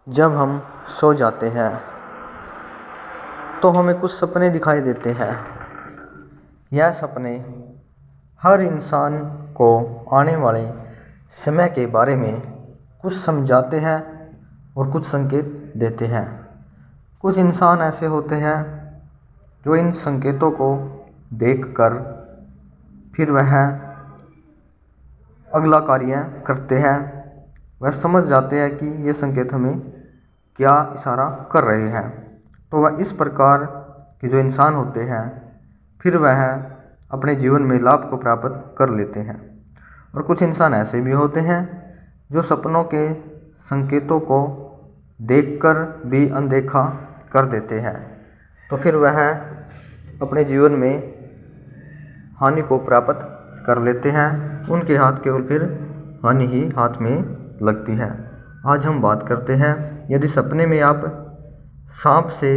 जब हम सो जाते हैं तो हमें कुछ सपने दिखाई देते हैं। यह सपने हर इंसान को आने वाले समय के बारे में कुछ समझाते हैं और कुछ संकेत देते हैं। कुछ इंसान ऐसे होते हैं जो इन संकेतों को देखकर फिर वह अगला कार्य करते हैं। वह समझ जाते हैं कि ये संकेत हमें क्या इशारा कर रहे हैं। तो वह इस प्रकार के जो इंसान होते हैं फिर वह अपने जीवन में लाभ को प्राप्त कर लेते हैं। और कुछ इंसान ऐसे भी होते हैं जो सपनों के संकेतों को देखकर भी अनदेखा कर देते हैं, तो फिर वह अपने जीवन में हानि को प्राप्त कर लेते हैं। उनके हाथ केवल फिर हानि ही हाथ में लगती है। आज हम बात करते हैं, यदि सपने में आप सांप से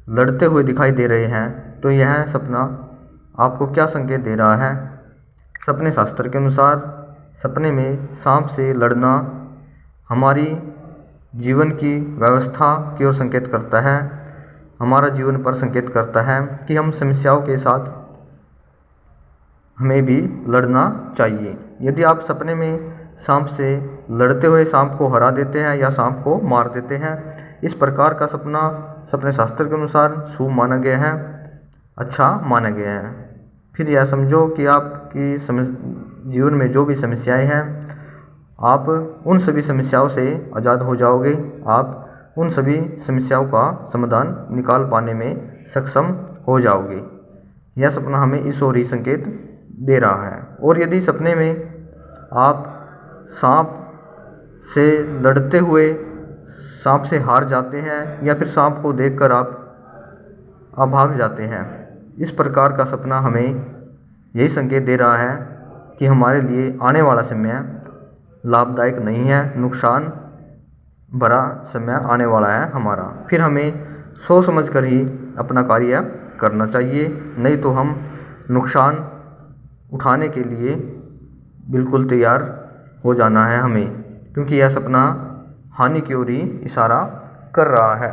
लड़ते हुए दिखाई दे रहे हैं तो यह सपना आपको क्या संकेत दे रहा है। सपने शास्त्र के अनुसार सपने में सांप से लड़ना हमारी जीवन की व्यवस्था की ओर संकेत करता है, हमारा जीवन पर संकेत करता है कि हम समस्याओं के साथ हमें भी लड़ना चाहिए। यदि आप सपने में सांप से लड़ते हुए सांप को हरा देते हैं या सांप को मार देते हैं, इस प्रकार का सपना सपने शास्त्र के अनुसार शुभ माना गया है, अच्छा माना गया है। फिर यह समझो कि आपकी जीवन में जो भी समस्याएं हैं, आप उन सभी समस्याओं से आज़ाद हो जाओगे। आप उन सभी समस्याओं का समाधान निकाल पाने में सक्षम हो जाओगे। यह सपना हमें इस ओर ही संकेत दे रहा है। और यदि सपने में आप सांप से लड़ते हुए सांप से हार जाते हैं या फिर सांप को देखकर आप भाग जाते हैं, इस प्रकार का सपना हमें यही संकेत दे रहा है कि हमारे लिए आने वाला समय लाभदायक नहीं है, नुकसान भरा समय आने वाला है हमारा। फिर हमें सोच समझ कर ही अपना कार्य करना चाहिए, नहीं तो हम नुकसान उठाने के लिए बिल्कुल तैयार हो जाना है हमें, क्योंकि यह सपना हानि की ओर ही इशारा कर रहा है।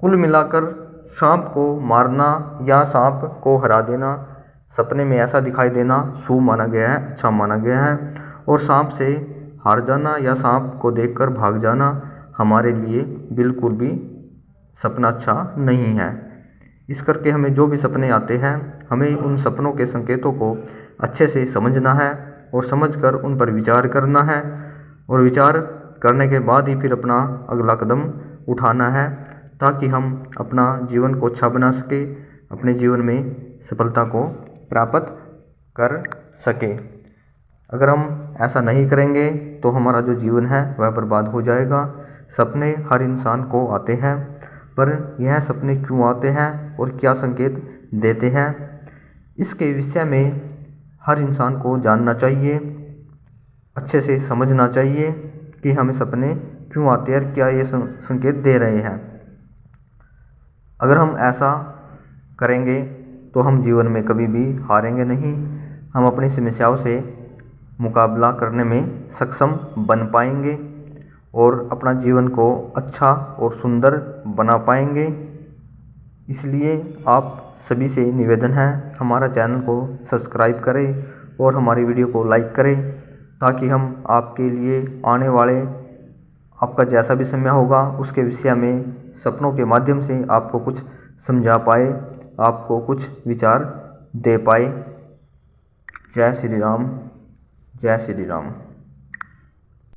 कुल मिलाकर सांप को मारना या सांप को हरा देना, सपने में ऐसा दिखाई देना शुभ माना गया है, अच्छा माना गया है। और सांप से हार जाना या सांप को देखकर भाग जाना हमारे लिए बिल्कुल भी सपना अच्छा नहीं है। इस करके हमें जो भी सपने आते हैं, हमें उन सपनों के संकेतों को अच्छे से समझना है और समझकर उन पर विचार करना है। और विचार करने के बाद ही फिर अपना अगला कदम उठाना है, ताकि हम अपना जीवन को अच्छा बना सके, अपने जीवन में सफलता को प्राप्त कर सके। अगर हम ऐसा नहीं करेंगे तो हमारा जो जीवन है वह बर्बाद हो जाएगा। सपने हर इंसान को आते हैं, पर यह सपने क्यों आते हैं और क्या संकेत देते हैं, इसके विषय में हर इंसान को जानना चाहिए, अच्छे से समझना चाहिए कि हमें सपने क्यों आते हैं और क्या ये संकेत दे रहे हैं। अगर हम ऐसा करेंगे तो हम जीवन में कभी भी हारेंगे नहीं, हम अपनी समस्याओं से मुकाबला करने में सक्षम बन पाएंगे और अपना जीवन को अच्छा और सुंदर बना पाएंगे। इसलिए आप सभी से निवेदन है, हमारा चैनल को सब्सक्राइब करें और हमारी वीडियो को लाइक करें, ताकि हम आपके लिए आने वाले आपका जैसा भी समय होगा उसके विषय में सपनों के माध्यम से आपको कुछ समझा पाए, आपको कुछ विचार दे पाए। जय श्री राम, जय श्री राम।